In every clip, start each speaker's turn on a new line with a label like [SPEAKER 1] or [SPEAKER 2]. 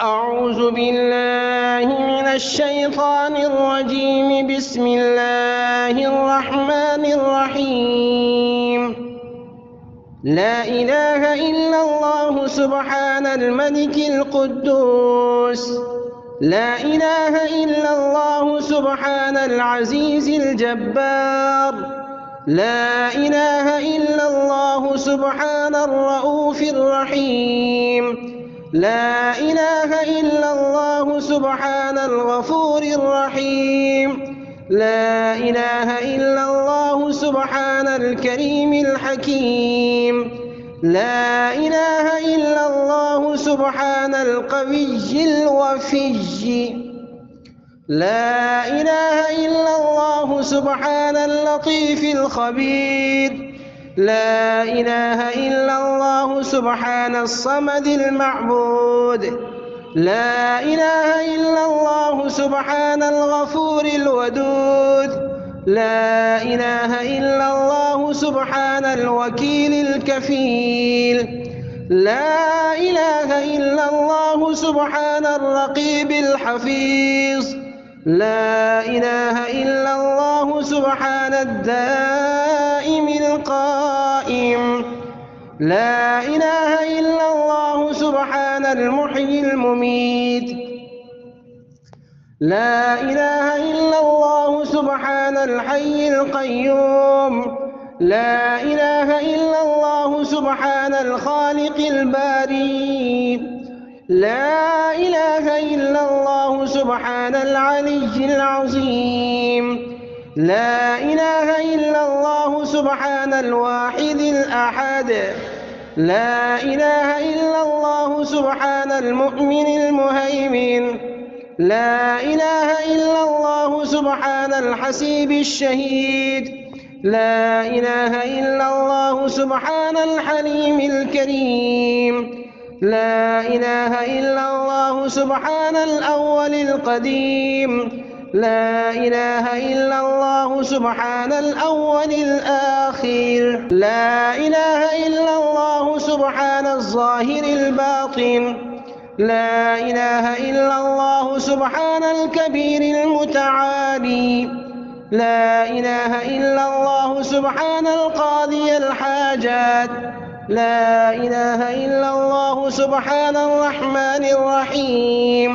[SPEAKER 1] أعوذ بالله من الشيطان الرجيم. بسم الله الرحمن الرحيم. لا إله إلا الله سبحان الملك القدوس. لا إله إلا الله سبحان العزيز الجبار. لا إله إلا الله سبحان الرؤوف الرحيم. لا إله إلا الله سبحان الغفور الرحيم. لا إله إلا الله سبحان الكريم الحكيم. لا إله إلا الله سبحان القوي الوفي. لا إله إلا الله سبحان اللطيف الخبير. لا إله إلا الله سبحان الصمد المعبود. لا إله إلا الله سبحان الغفور الودود. لا إله إلا الله سبحان الوكيل الكفيل. لا إله إلا الله سبحان الرقيب الحفيظ. لا إله إلا الله سبحان الدائم القائم. لا إله إلا الله سبحان المحيي المميت. لا إله إلا الله سبحان الحي القيوم. لا إله إلا الله سبحان الخالق الباري. لا إله إلا الله سبحان العلي العظيم. لا إله إلا الله سبحان الواحد الأحد. لا إله إلا الله سبحان المؤمن المهيمن. لا إله إلا الله سبحان الحسيب الشهيد. لا إله إلا الله سبحان الحليم الكريم. لا إله إلا الله سبحان الأول القديم. لا إله إلا الله سبحان الأول الآخر. لا إله إلا الله سبحان الظاهر الباطن. لا إله إلا الله سبحان الكبير المتعالي. لا إله إلا الله سبحان القاضي الحاجات. لا إله إلا الله سبحان الرحمن الرحيم.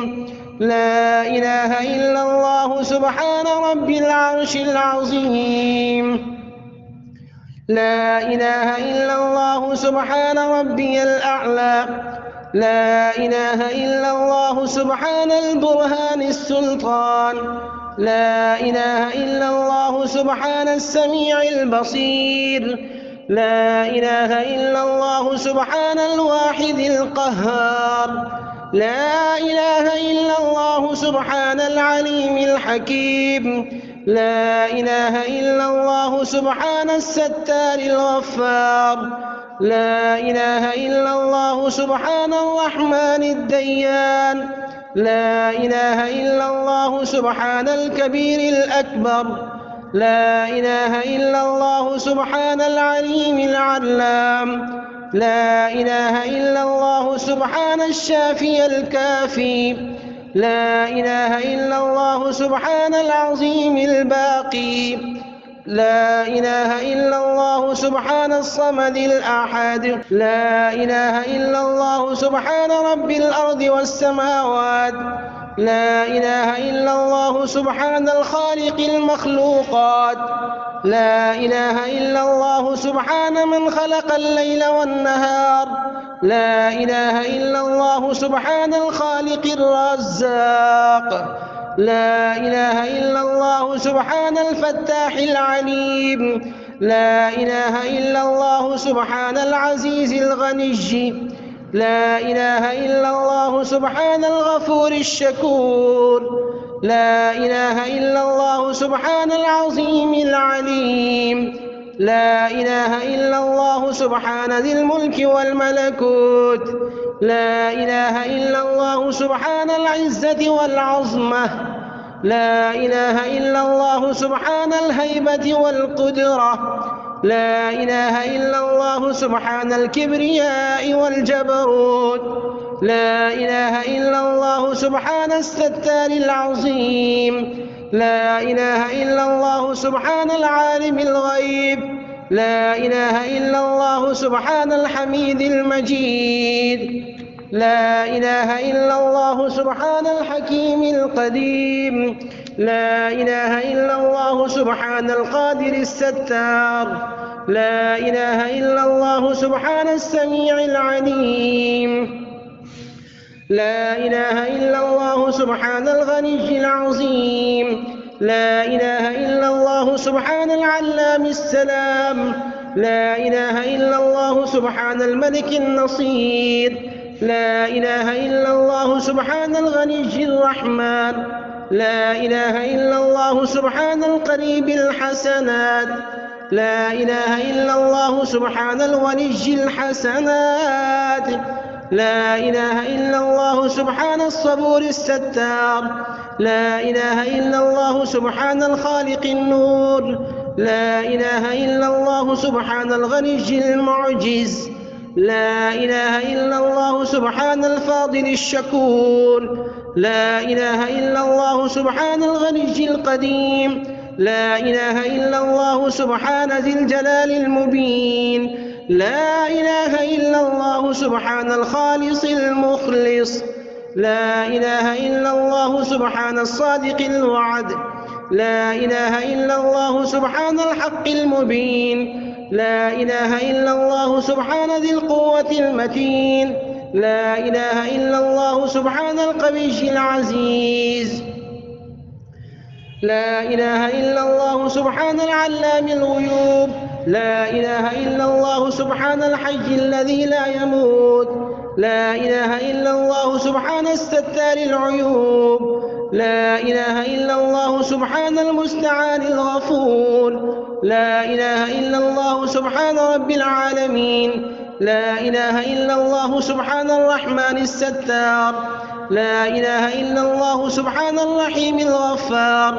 [SPEAKER 1] لا إله إلا الله سبحان رب العرش العظيم. لا إله إلا الله سبحان ربي الأعلى. لا إله إلا الله سبحان البرهان السلطان. لا إله إلا الله سبحان السميع البصير. لا إله إلا الله سبحان الواحد القهار. لا إله إلا الله سبحان العليم الحكيم. لا إله إلا الله سبحان الستار الغفار. لا إله إلا الله سبحان الرحمن الديان. لا إله إلا الله سبحان الكبير الأكبر. لا إله إلا الله سبحان العليم العلام. لا إله إلا الله سبحان الشافي الكافي. لا إله إلا الله سبحان العظيم الباقي. لا إله إلا الله سبحان الصمد الأحد. لا إله إلا الله سبحان رب الأرض والسماوات. لا إله إلا الله سبحان الخالق المخلوقات. لا إله إلا الله سبحان من خلق الليل والنهار. لا إله إلا الله سبحان الخالق الرزاق. لا إله إلا الله سبحان الفتاح العليم. لا إله إلا الله سبحان العزيز الغني. لا إله إلا الله سبحان الغفور الشكور. لا إله إلا الله سبحان العظيم العليم. لا إله إلا الله سبحان ذي الملك والملكوت. لا إله إلا الله سبحان العزة والعظمة. لا إله إلا الله سبحان الهيبة والقدرة. لا إله إلا الله سبحان الكبرياء والجبروت. لا إله إلا الله سبحان الستار العظيم. لا إله إلا الله سبحان العالم الغيب. لا إله إلا الله سبحان الحميد المجيد. لا إله إلا الله سبحان الحكيم القديم. لا إله إلا الله سبحان القادر الستار. لا إله إلا الله سبحان السميع العليم. لا إله إلا الله سبحان الغني العظيم. لا إله إلا الله سبحان العلام السلام. لا إله إلا الله سبحان الملك النصير. لا إله إلا الله سبحان الغني الرحمن. لا إله إلا الله سبحان القريب الحسنات. لا إله إلا الله سبحان الولي الحسنات. لا إله إلا الله سبحان الصبور الستار. لا إله إلا الله سبحان الخالق النور. لا إله إلا الله سبحان الغني المعجز. لا إله إلا الله سبحان الفاضل الشكور. لا إله إلا الله سبحان الغني القديم. لا إله إلا الله سبحان ذي الجلال المبين. لا إله إلا الله سبحان الخالص المخلص. لا إله إلا الله سبحان الصادق الوعد. لا إله إلا الله سبحان الحق المبين. لا إله إلا الله سبحان ذي القوة المتين. لا إله إلا الله سبحان القوي العزيز. لا إله إلا الله سبحان العلام الغيوب. لا إله إلا الله سبحان الحي الذي لا يموت. لا إله إلا الله سبحان الستار العيوب. لا إله إلا الله سبحان المستعان الغفور. لا إله إلا الله سبحان رب العالمين. لا إله إلا الله سبحان الرحمن الستار. لا إله إلا الله سبحان الرحيم الغفار.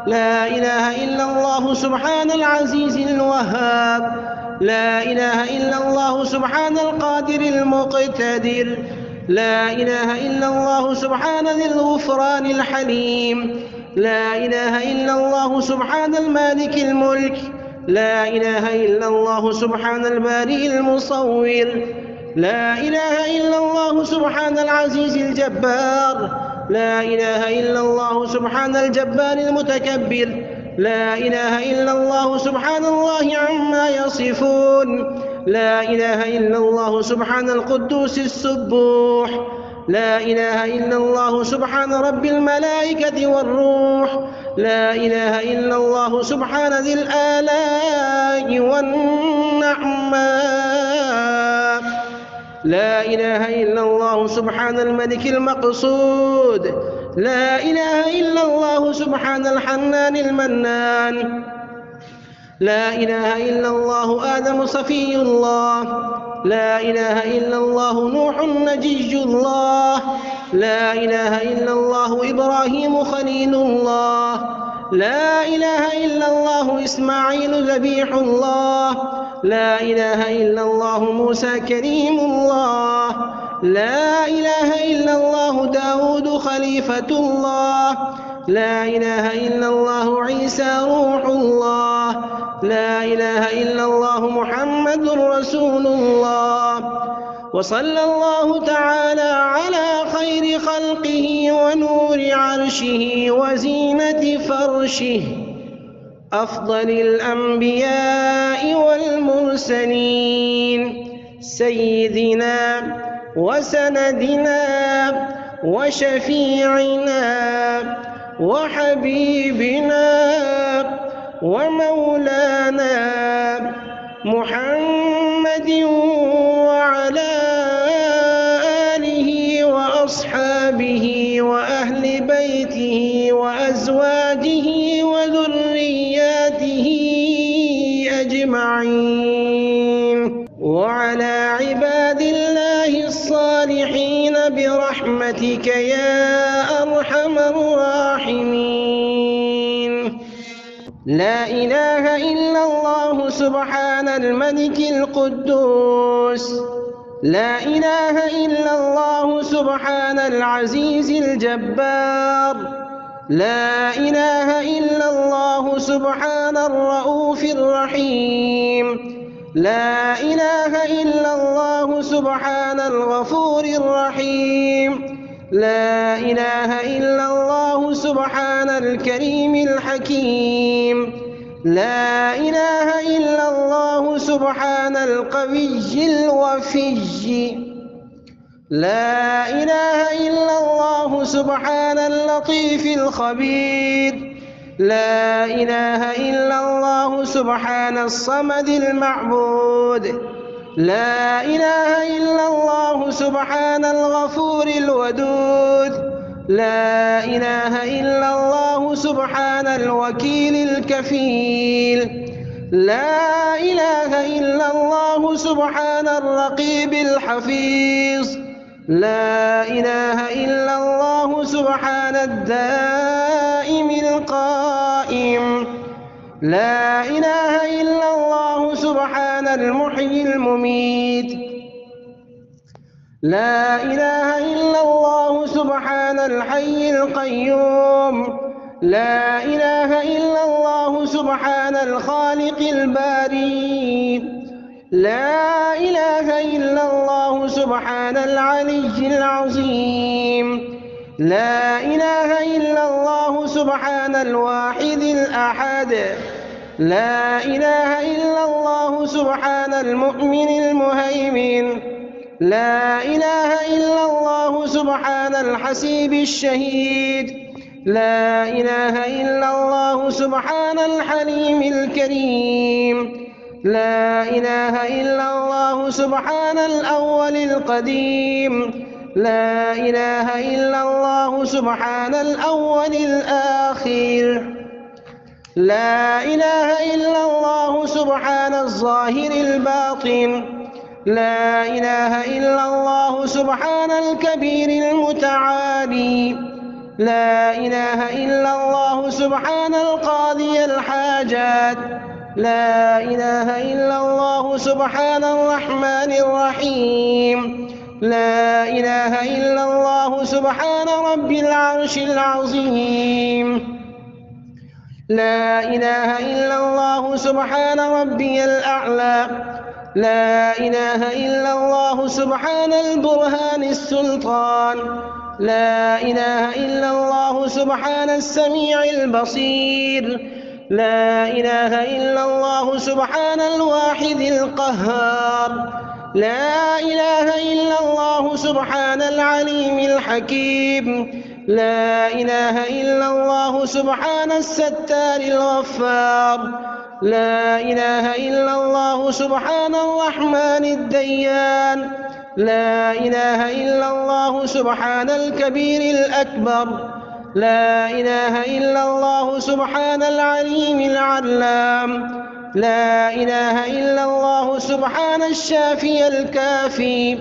[SPEAKER 1] لا إله إلا الله سبحان العزيز الوهاب. لا إله إلا الله سبحان القادر المقتدر. لا إله إلا الله سبحان ذي الغفران الحليم. لا إله إلا الله سبحان المالك الملك. لا إله إلا الله سبحان البارئ المصور. لا إله إلا الله سبحان العزيز الجبار. لا إله إلا الله سبحان الجبار المتكبر. لا إله إلا الله سبحان الله عما يصفون. لا إله إلا الله سبحان القدوس السبوح. لا إله إلا الله سبحان رب الملائكة والروح. لا إله إلا الله سبحان ذي الآلاء والنعماء. لا إله إلا الله سبحان الملك المقصود. لا إله إلا الله سبحان الحنان المنان. لا إله إلا الله آدم صفي الله. لا إله إلا الله نوح نجي الله. لا إله إلا الله إبراهيم خليل الله. لا إله إلا الله إسماعيل ذبيح الله. لا إله إلا الله موسى كريم الله. لا إله إلا الله داود خليفة الله. لا إله إلا الله عيسى روح الله. لا إله إلا الله محمد رسول الله. وصلى الله تعالى على خير خلقه ونور عرشه وزينة فرشه أفضل الأنبياء والمرسلين سيدنا وسندنا وشفيعنا وحبيبنا ومولانا محمد وعلى آله وأصحابه وأهل بيته وأزواجه وذرياته أجمعين وعلى عباد الله الصالحين برحمتك يا أرحم الراحمين. لا إله إلا الله سبحان الملك القدوس. لا إله إلا الله سبحان العزيز الجبار. لا إله إلا الله سبحان الرؤوف الرحيم. لا إله إلا الله سبحان الغفور الرحيم. لا إله إلا الله سبحان الكريم الحكيم. لا إله إلا الله سبحان القوي الوفي. لا إله إلا الله سبحان اللطيف الخبير. لا إله إلا الله سبحان الصمد المعبود. لا إله إلا الله سبحان الغفور الودود. لا إله إلا الله سبحان الوكيل الكفيل. لا إله إلا الله سبحان الرقيب الحفيظ. لا إله إلا الله سبحان الدائم القائم. لا إله إلا الله سبحان المحيي المميت. لا إله إلا الله سبحان الحي القيوم. لا إله إلا الله سبحان الخالق الباري. لا إله إلا الله سبحان العلي العظيم. لا إله إلا الله سبحان الواحد الأحد. لا إله إلا الله سبحان المؤمن المهيمن. لا إله إلا الله سبحان الحسيب الشهيد. لا إله إلا الله سبحان الحليم الكريم. لا إله إلا الله سبحان الأول القديم. لا إله إلا الله سبحان الأول الآخر. لا إله إلا الله سبحان الظاهر الباطن. لا إله إلا الله سبحان الكبير المتعالي. لا إله إلا الله سبحان القاضي الحاجات. لا إله إلا الله سبحان الرحمن الرحيم. لا إله إلا الله سبحان رب العرش العظيم. لا إله إلا الله سبحان ربي الأعلى. لا إله إلا الله سبحان البرهان السلطان. لا إله إلا الله سبحان السميع البصير. لا إله إلا الله سبحان الواحد القهار. لا إله إلا الله سبحان العليم الحكيم. لا إله إلا الله سبحان الستار الغفار. لا إله إلا الله سبحان الرحمن الديان. لا إله إلا الله سبحان الكبير الأكبر. لا إله إلا الله سبحان العليم العلام. لا إله إلا الله سبحان الشافي الكافي.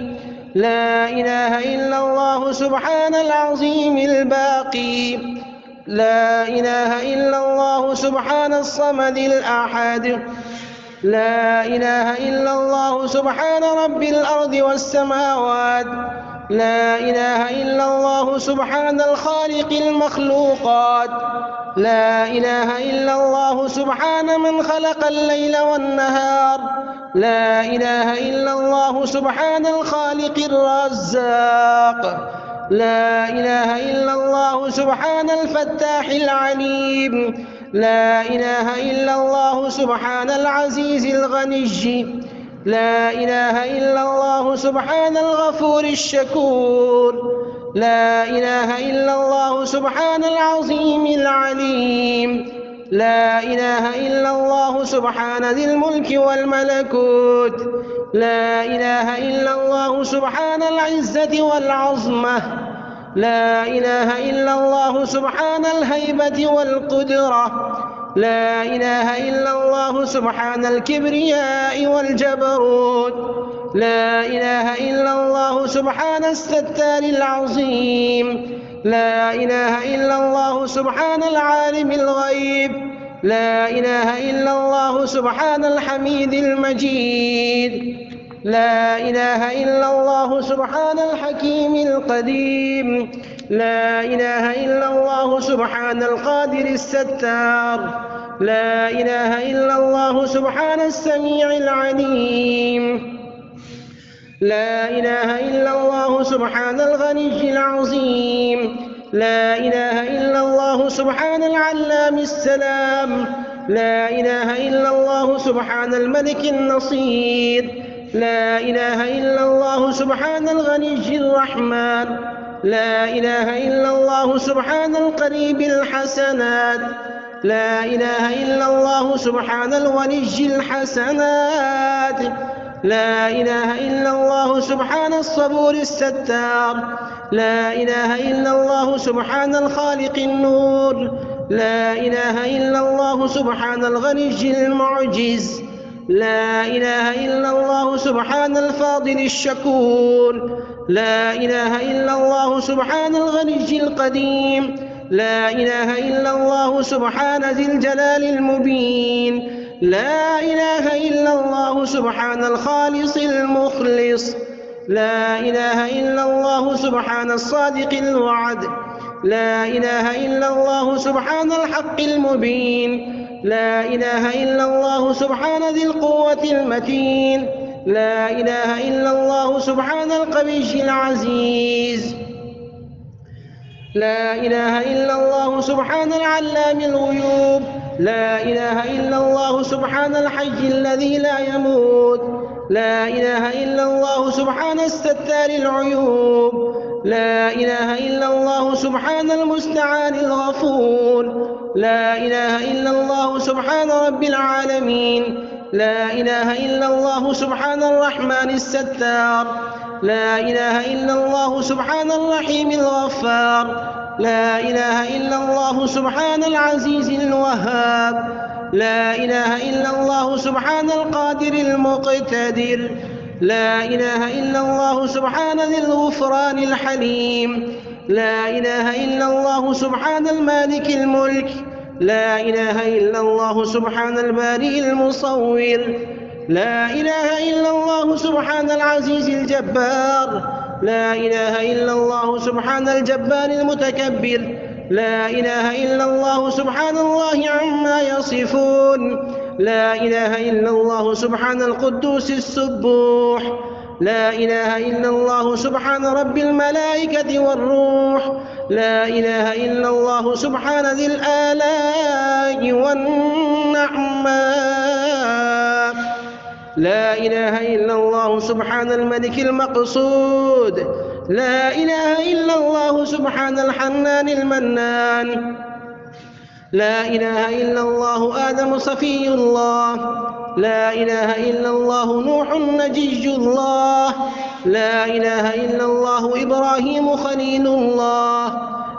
[SPEAKER 1] لا إله إلا الله سبحان العظيم الباقي. لا إله إلا الله سبحان الصمد الأحد. لا إله إلا الله سبحان رب الأرض والسماوات. لا إله إلا الله سبحان الخالق المخلوقات. لا إله إلا الله سبحان من خلق الليل والنهار. لا إله إلا الله سبحان الخالق الرزاق. لا إله إلا الله سبحان الفتاح العليم. لا إله إلا الله سبحان العزيز الغني. لا إله إلا الله سبحان الغفور الشكور. لا إله إلا الله سبحان العظيم العليم. لا إله إلا الله سبحان ذي الملك والملكوت. لا إله إلا الله سبحان العزة والعظمة. لا إله إلا الله سبحان الهيبة والقدرة. لا إله إلا الله سبحان الكبرياء والجبروت. لا إله إلا الله سبحان الستار العظيم. لا إله إلا الله سبحان العالم الغيب. لا إله إلا الله سبحان الحميد المجيد. لا إله إلا الله سبحان الحكيم القديم. لا إله إلا الله سبحان القادر الستار. لا إله إلا الله سبحان السميع العليم. لا إله إلا الله سبحان الغني العظيم. لا إله إلا الله سبحان العلام السلام. لا إله إلا الله سبحان الملك النصير. لا إله إلا الله سبحان الغني الرحمن. لا إله إلا الله سبحان القريب الحسنات. لا إله إلا الله سبحان الولي الحسنات. لا إله إلا الله سبحان الصبور الستار. لا إله إلا الله سبحان الخالق النور. لا إله إلا الله سبحان الغني المعجز. لا إله إلا الله سبحان الفاضل الشكور. لا إله إلا الله سبحان الغني القديم. لا إله إلا الله سبحان ذي الجلال المبين. لا إله إلا الله سبحان الخالص المخلص. لا إله إلا الله سبحان الصادق الوعد. لا إله إلا الله سبحان الحق المبين. لا إله إلا الله سبحان ذي القوة المتين. لا إله إلا الله سبحان القوي العزيز. لا إله إلا الله سبحان العلام الغيوب. لا إله إلا الله سبحان الحي الذي لا يموت. لا إله إلا الله سبحان الستار العيوب. لا إله إلا الله سبحان المستعان الغفور. لا إله إلا الله سبحان رب العالمين. لا إله إلا الله سبحان الرحمن الستار. لا إله إلا الله سبحان الرحيم الغفار. لا إله إلا الله سبحان العزيز الوهاب. لا إله إلا الله سبحان القادر المقتدر. لا إله إلا الله سبحان ذي الغفران الحليم. لا إله إلا الله سبحان المالك الملك. لا إله إلا الله سبحان البارئ المصور. لا إله إلا الله سبحان العزيز الجبار. لا إله إلا الله سبحان الجبار المتكبر. لا إله إلا الله سبحان الله عما يصفون. لا إله إلا الله سبحان القدوس السبوح. لا إله إلا الله سبحان رب الملائكة والروح. لا إله إلا الله سبحان ذي الآلاء والنعماء. لا إله إلا الله سبحان الملك المقصود. لا إله إلا الله سبحان الحنان المنان. لا إله إلا الله آدم صفي الله. لا إله إلا الله نوح نجي الله. لا إله إلا الله إبراهيم خليل الله.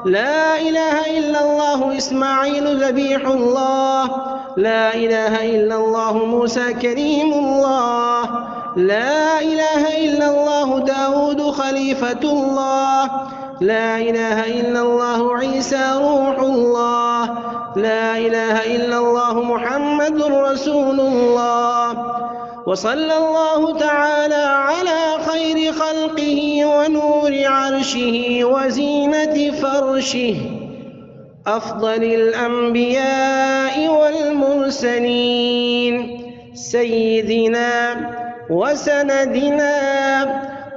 [SPEAKER 1] لا إله إلا الله إسماعيل ذبيح الله. لا إله إلا الله موسى كريم الله. لا إله إلا الله داود خليفة الله. لا إله إلا الله عيسى روح الله. لا إله إلا الله محمد رسول الله. وصلى الله تعالى على خير خلقه ونور عرشه وزينة فرشه أفضل الأنبياء والمرسلين سيدنا وسندنا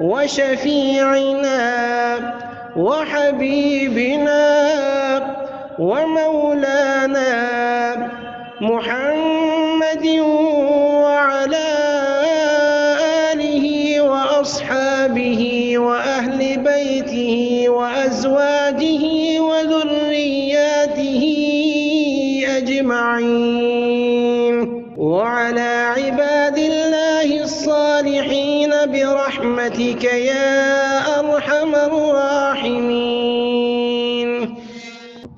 [SPEAKER 1] وشفيعنا وحبيبنا ومولانا محمد وعلى آله وأصحابه وأهل بيته وأزواجه وذرياته أجمعين وعلى عباد الله الصالحين برحمتك يا أرحم الراحمين.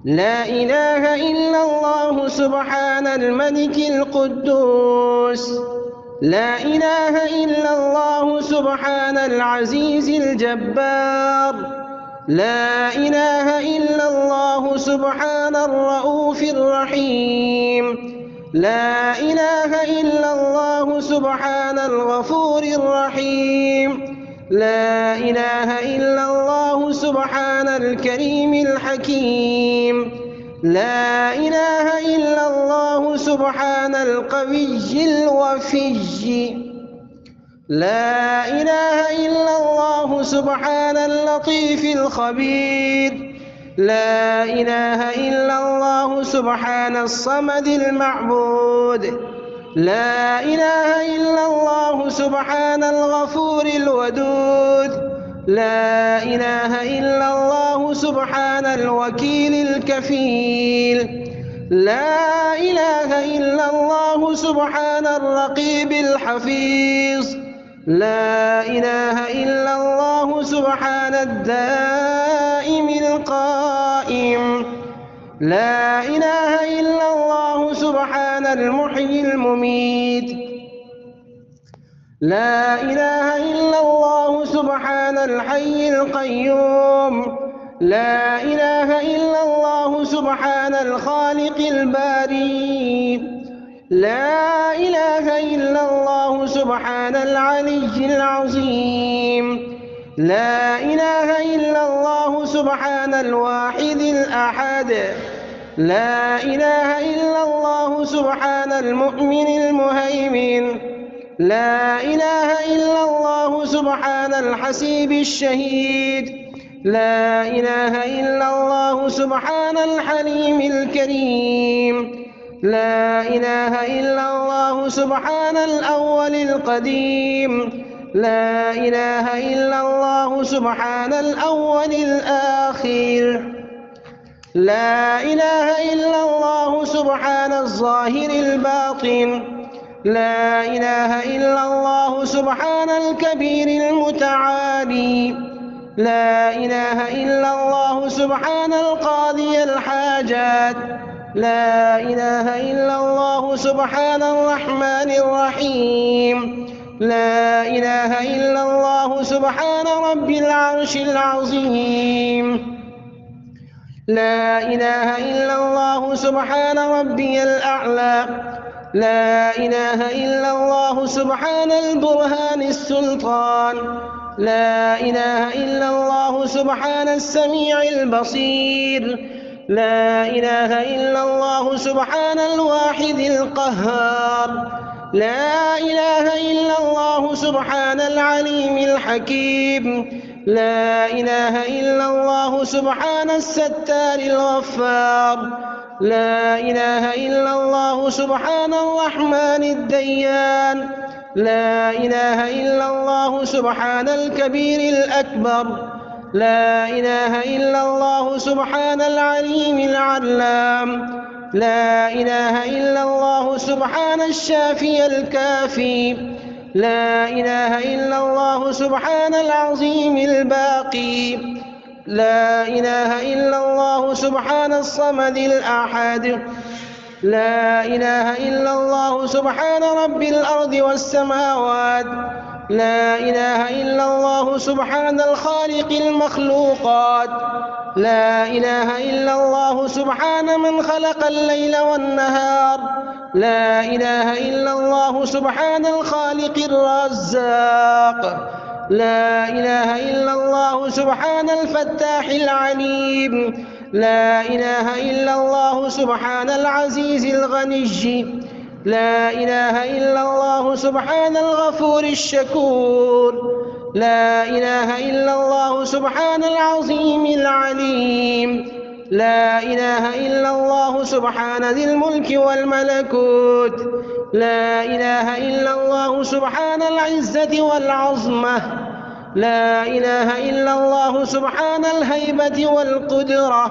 [SPEAKER 1] لا إله إلا الله سبحان الملك القدوس. لا إله إلا الله سبحان العزيز الجبار. لا إله إلا الله سبحان الرؤوف الرحيم. لا إله إلا الله سبحان الغفور الرحيم. لا إله إلا الله سبحان الكريم الحكيم. لا إله إلا الله سبحان القوي الوفي. لا إله إلا الله سبحان اللطيف الخبير. لا إله إلا الله سبحان الصمد المعبود. لا إله إلا الله سبحان الغفور الودود. لا إله إلا الله سبحان الوكيل الكفيل. لا إله إلا الله سبحان الرقيب الحفيظ. لا إله إلا الله سبحان الدائم القائم. لا إله إلا الله سبحان المحيي المميت. لا إله إلا الله سبحان الحي القيوم. لا إله إلا الله سبحان الخالق الباري. لا إله إلا الله سبحان العلي العظيم. لا إله إلا الله سبحان الواحد الأحد. لا إله إلا الله سبحان المؤمن المهيمن. لا إله إلا الله سبحان الحسيب الشهيد. لا إله إلا الله سبحان الحليم الكريم. لا إله إلا الله سبحان الأول القديم. لا إله إلا الله سبحان الأول الآخر. لا إله إلا الله سبحان الظاهر الباطن. لا إله إلا الله سبحان الكبير المتعالي. لا إله إلا الله سبحان القاضي الحاجات. لا إله إلا الله سبحان الرحمن الرحيم. لا إله إلا الله سبحان رب العرش العظيم. لا إله إلا الله سبحان ربي الأعلى. لا إله إلا الله سبحان البرهان السلطان. لا إله إلا الله سبحان السميع البصير. لا إله إلا الله سبحان الواحد القهار. لا إله إلا الله سبحان العليم الحكيم. لا إله إلا الله سبحان الستار الغفار. لا إله إلا الله سبحان الرحمن الديان. لا إله إلا الله سبحان الكبير الأكبر. لا إله إلا الله سبحان العليم العلام. لا إله إلا الله سبحان الشافي الكافي. لا إله إلا الله سبحان العظيم الباقي. لا إله إلا الله سبحان الصمد الأحد. لا إله إلا الله سبحان رب الأرض والسماوات. لا إله إلا الله سبحان الخالق المخلوقات. لا إله إلا الله سبحان من خلق الليل والنهار. لا إله إلا الله سبحان الخالق الرزاق. لا إله إلا الله سبحان الفتاح العليم. لا إله إلا الله سبحان العزيز الغني. لا إله إلا الله سبحان الغفور الشكور. لا إله إلا الله سبحان العظيم العليم. لا إله إلا الله سبحان ذي الملك والملكوت. لا إله إلا الله سبحان العزة والعظمة. لا إله إلا الله سبحان الهيبة والقدرة.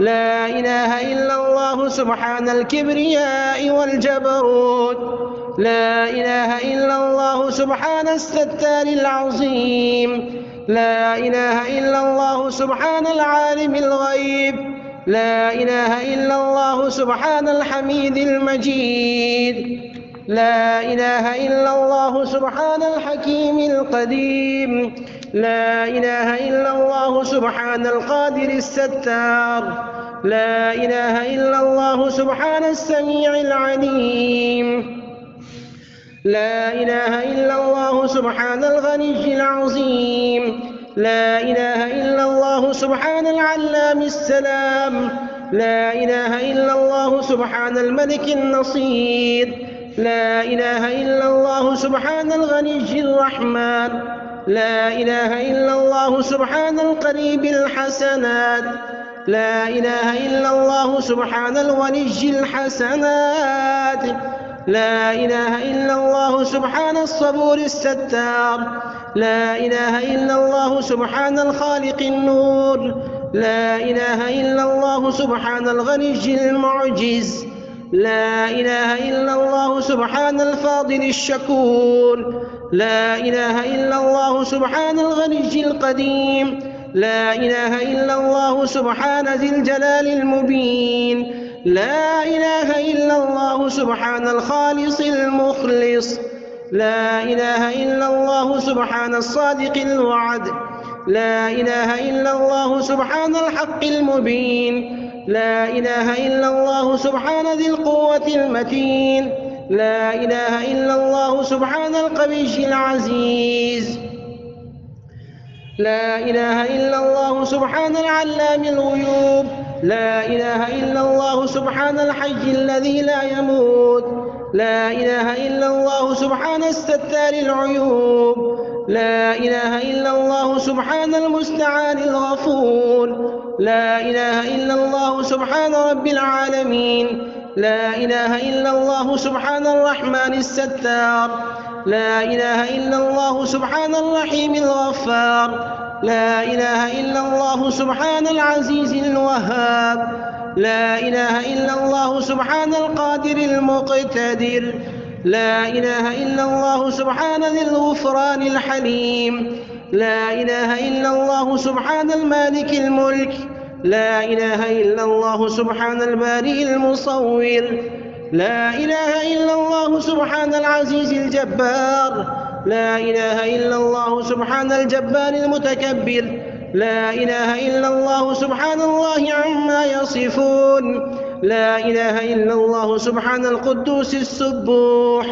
[SPEAKER 1] لا إله إلا الله سبحان الكبرياء والجبروت. لا إله إلا الله سبحان الستار العظيم. لا إله إلا الله سبحان العالم الغيب. لا إله إلا الله سبحان الحميد المجيد. لا إله إلا الله سبحان الحكيم القديم. لا إله إلا الله سبحان القادر الستار. لا إله إلا الله سبحان السميع العليم. لا إله إلا الله سبحان الغني العظيم. لا إله إلا الله سبحان العلام السلام. لا إله إلا الله سبحان الملك النصير. لا إله إلا الله سبحان الغني الرحمن. لا إله إلا الله سبحان القريب الحسنات. لا إله إلا الله سبحان الولي الحسنات. لا إله إلا الله سبحان الصبور الستار. لا إله إلا الله سبحان الخالق النور. لا إله إلا الله سبحان الغني المعجز. لا إله إلا الله سبحان الفاضل الشكور. لا إله إلا الله سبحان الغني القديم. لا إله إلا الله سبحان ذي الجلال المبين. لا إله إلا الله سبحان الخالص المخلص. لا إله إلا الله سبحان الصادق الوعد. لا إله إلا الله سبحان الحق المبين. لا إله إلا الله سبحان ذي القوة المتين. لا إله إلا الله سبحان القوي العزيز. لا إله إلا الله سبحان العلام الغيوب. لا إله إلا الله سبحان الحي الذي لا يموت. لا إله إلا الله سبحان الستار العيوب. لا إله إلا الله سبحان المستعان الغفور. لا إله إلا الله سبحان رب العالمين. لا إله إلا الله سبحان الرحمن الستار. لا إله إلا الله سبحان الرحيم الغفار. لا إله إلا الله سبحان العزيز الوهاب. لا إله إلا الله سبحان القادر المقتدر. لا إله إلا الله سبحان ذي الغفران الحليم. لا إله إلا الله سبحان المالك الملك. لا إله إلا الله سبحان البارئ المصور. لا إله إلا الله سبحان العزيز الجبار. لا إله إلا الله سبحان الجبار المتكبر. لا إله إلا الله سبحان الله عما يصفون. لا إله إلا الله سبحان القدوس السبوح.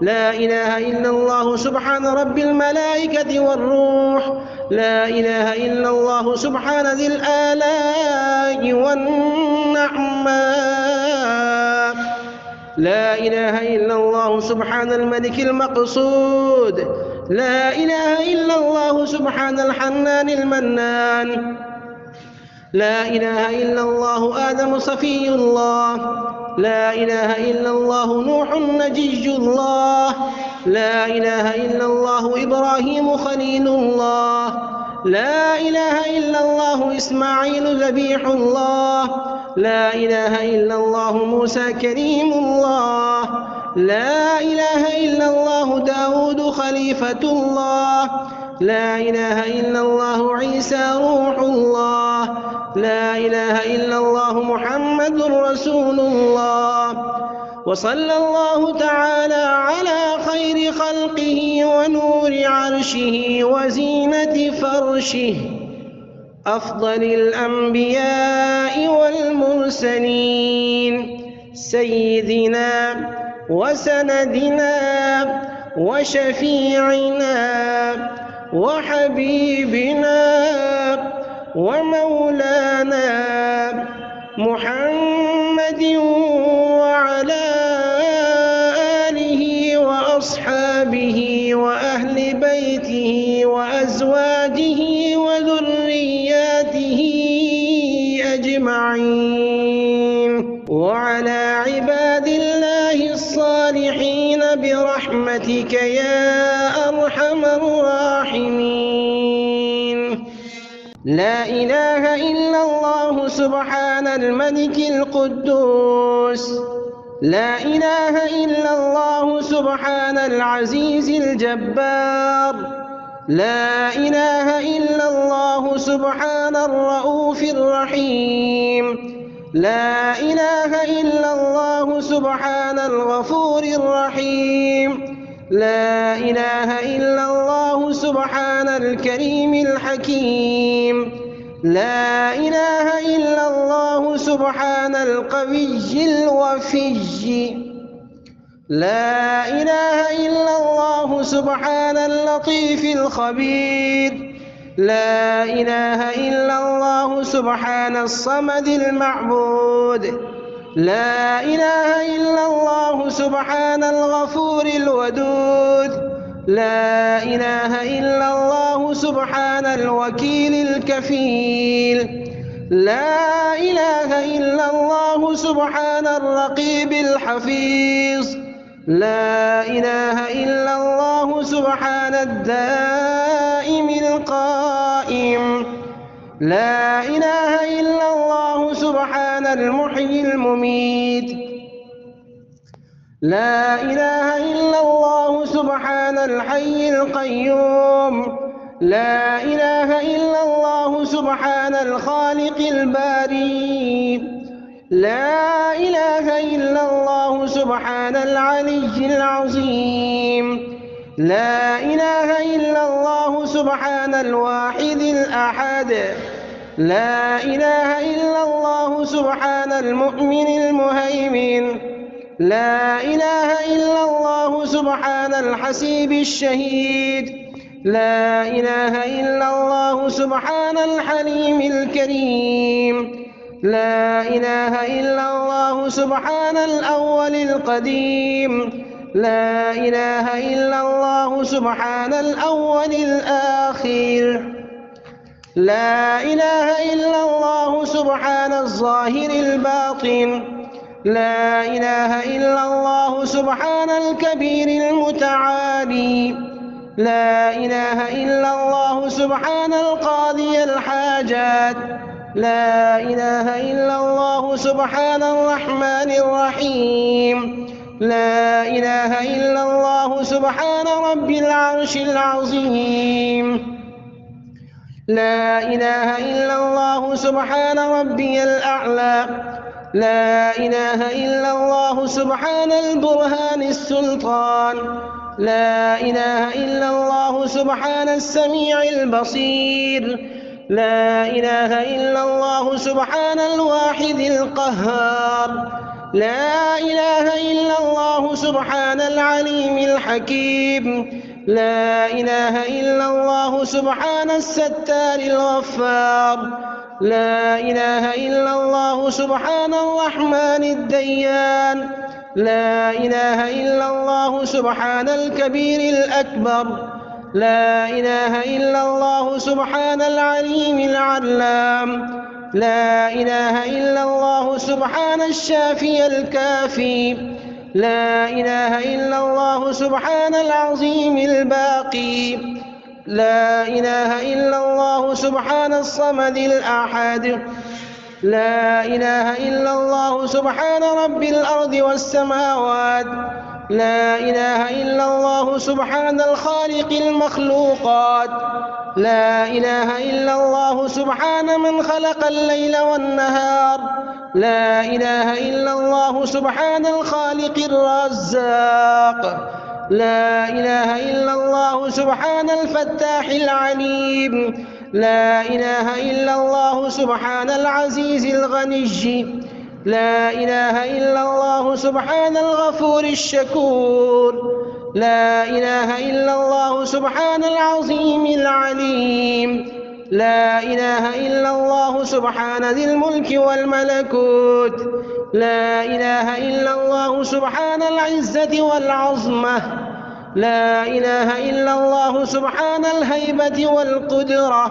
[SPEAKER 1] لا إله إلا الله سبحان رب الملائكة والروح. لا إله إلا الله سبحان ذي الآلاء والنعماء. لا إله إلا الله سبحان الملك المقصود. لا إله إلا الله سبحان الحنان المنان. لا إله إلا الله آدم صفي الله. لا إله إلا الله نوح نجي الله. لا إله إلا الله إبراهيم خليل الله. لا إله إلا الله إسماعيل ذبيح الله. لا إله إلا الله موسى كريم الله. لا إله إلا الله داود خليفة الله. لا إله إلا الله عيسى روح الله. لا إله إلا الله محمد رسول الله. وصلى الله تعالى على خير خلقه ونور عرشه وزينة فرشه أفضل الأنبياء والمرسلين سيدنا وسندنا وشفيعنا وحبيبنا ومولانا محمد وعلى آله وأصحابه وأهل بيته وأزواجه وذرياته أجمعين وعلى عباد الله الصالحين برحمتك يا أرحم الراحمين. لا إله إلا الله سبحان الملك القدوس. لا إله إلا الله سبحان العزيز الجبار. لا إله إلا الله سبحان الرؤوف الرحيم. لا إله إلا الله سبحان الغفور الرحيم. لا إله إلا الله الله سبحان الكريم الحكيم. لا إله إلا الله سبحان القوي الوفي. لا إله إلا الله سبحان اللطيف الخبير. لا إله إلا الله سبحان الصمد المعبود. لا إله إلا الله سبحان الغفور الودود. لا إله إلا الله سبحان الوكيل الكفيل. لا إله إلا الله سبحان الرقيب الحفيظ. لا إله إلا الله سبحان الدائم القائم. لا إله إلا الله سبحان المحيي المميت. لا إله إلا الله سبحان الحي القيوم. لا إله إلا الله سبحان الخالق الباري. لا إله إلا الله سبحان العلي العظيم. لا إله إلا الله سبحان الواحد الأحد. لا إله إلا الله سبحان المؤمن المهيمن. لا إله إلا الله سبحان الحسيب الشهيد. لا إله إلا الله سبحان الحليم الكريم. لا إله إلا الله سبحان الأول القديم. لا إله إلا الله سبحان الأول الآخر. لا إله إلا الله سبحان الظاهر الباطن. لا إله إلا الله سبحان الكبير المتعالي. لا إله إلا الله سبحان القاضي الحاجات. لا إله إلا الله سبحان الرحمن الرحيم. لا إله إلا الله سبحان رب العرش العظيم. لا إله إلا الله سبحان ربي الأعلى. لا إله إلا الله سبحان البرهان السلطان. لا إله إلا الله سبحان السميع البصير. لا إله إلا الله سبحان الواحد القهار. لا إله إلا الله سبحان العليم الحكيم. لا إله إلا الله سبحان الستار الغفار. لا إله إلا الله سبحان الرحمن الديان. لا إله إلا الله سبحان الكبير الأكبر. لا إله إلا الله سبحان العليم العلام. لا إله إلا الله سبحان الشافي الكافي. لا إله إلا الله سبحان العظيم الباقي. لا إله إلا الله سبحان الصمد الأحد. لا إله إلا الله سبحان رب الأرض والسماوات. لا إله إلا الله سبحان الخالق المخلوقات. لا إله إلا الله سبحان من خلق الليل والنهار. لا إله إلا الله سبحان الخالق الرزاق. لا إله إلا الله سبحان الفتاح العليم. لا إله إلا الله سبحان العزيز الغني. لا إله إلا الله سبحان الغفور الشكور. لا إله إلا الله سبحان العظيم العليم. لا إله إلا الله سبحان ذي الملك والملكوت. لا إله إلا الله سبحان العزة والعظمة. لا إله إلا الله سبحان الهيبة والقدرة.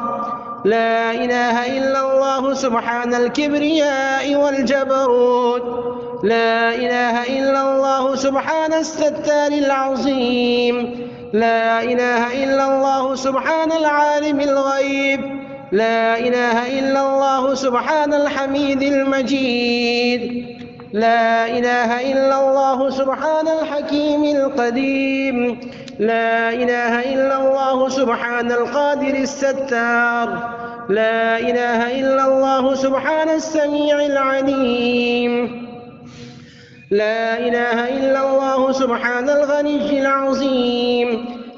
[SPEAKER 1] لا إله إلا الله سبحان الكبرياء والجبروت. لا إله إلا الله سبحان الستار العظيم. لا إله إلا الله سبحان العالم الغيب. لا إله إلا الله سبحان الحميد المجيد. لا إله إلا الله سبحان الحكيم القديم. لا إله إلا الله سبحان القادر الستار. لا إله إلا الله سبحان السميع العليم. لا إله إلا الله سبحان الغني العظيم.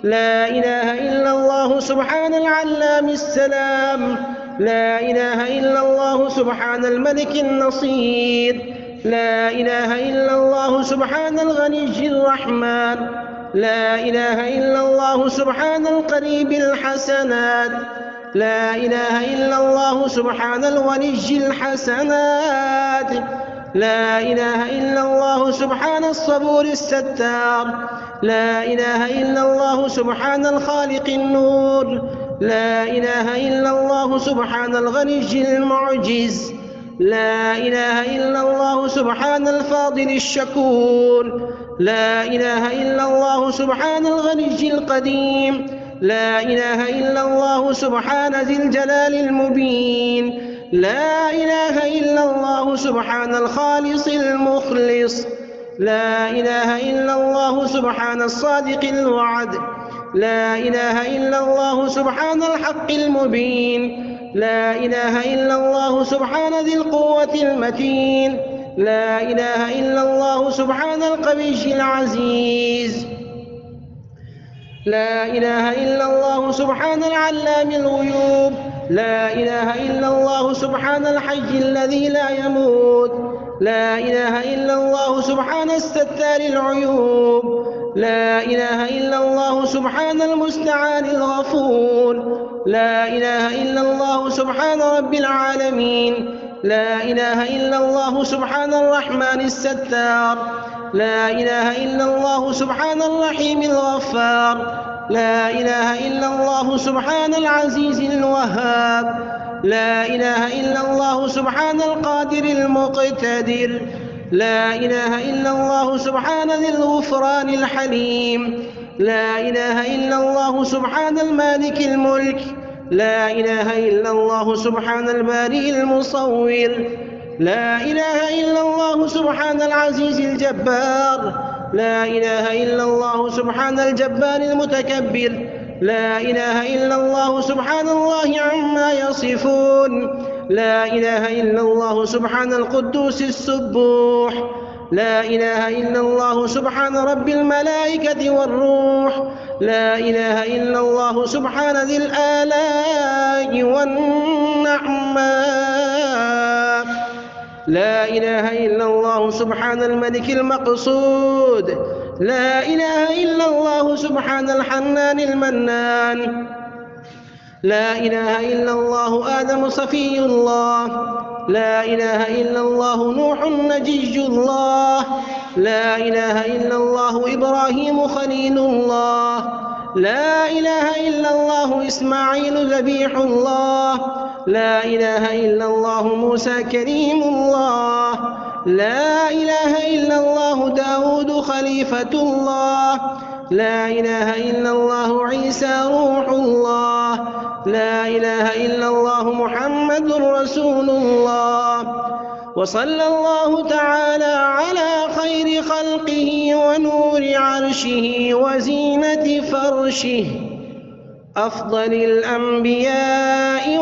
[SPEAKER 1] لا إله إلا الله سبحان العلام السلام. لا إله إلا الله سبحان الملك النصير. لا إله إلا الله سبحان الغني الرحمن. لا إله إلا الله سبحان القريب الحسنات. لا إله إلا الله سبحان الولي الحسنات. لا إله إلا الله سبحان الصبور الستار. لا إله إلا الله سبحان الخالق النور. لا إله إلا الله سبحان الغني المعجز. لا إله إلا الله سبحان الفاضل الشكور. لا إله إلا الله سبحان الغني القديم. لا إله إلا الله سبحان ذي الجلال المبين. لا إله إلا الله سبحان الخالص المخلص. لا إله إلا الله سبحان الصادق الوعد. لا إله إلا الله سبحان الحق المبين. لا إله إلا الله سبحان ذي القوة المتين. لا إله إلا الله سبحان القوي العزيز. لا إله إلا الله سبحان العلام الغيوب. لا إله إلا الله سبحان الحي الذي لا يموت. لا إله إلا الله سبحان الستار العيوب. لا إله إلا الله سبحان المستعان الغفور. لا إله إلا الله سبحان رب العالمين. لا إله إلا الله سبحان الرحمن الستار. لا إله إلا الله سبحان الرحيم الغفار. لا إله إلا الله سبحان العزيز الوهاب. لا إله إلا الله سبحان القادر المقتدر. لا إله إلا الله سبحان ذي الغفران الحليم. لا إله إلا الله سبحان المالك الملك. لا إله إلا الله سبحان البارئ المصور. لا إله إلا الله سبحان العزيز الجبار. لا إله إلا الله سبحان الجبار المتكبر. لا إله إلا الله سبحان الله عما يصفون. لا إله إلا الله سبحان القدوس السبوح. لا إله إلا الله سبحان رب الملائكة والروح. لا إله إلا الله سبحان ذي الآلاء والنعماء. لا إله إلا الله سبحان الملك المقصود. لا إله إلا الله سبحان الحنان المنان. لا إله إلا الله آدم صفي الله. لا إله إلا الله نوح نجي الله. لا إله إلا الله إبراهيم خليل الله. لا إله إلا الله إسماعيل ذبيح الله. لا إله إلا الله موسى كريم الله. لا إله إلا الله داود خليفة الله. لا إله إلا الله عيسى روح الله. لا إله إلا الله محمد رسول الله. وصلى الله تعالى على خير خلقه ونور عرشه وزينة فرشه أفضل الأنبياء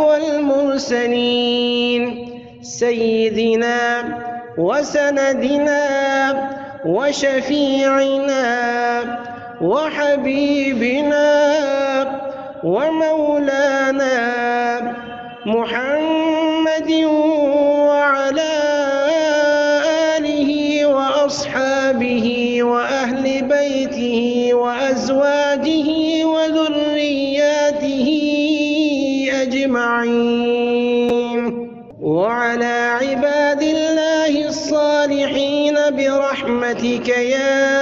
[SPEAKER 1] والمرسلين سيدنا وسندنا وشفيعنا وحبيبنا ومولانا محمد وعلى آله وأصحابه وأهل بيته وأزواجه وذرياته أجمعين وعلى عباد الله الصالحين برحمتك يا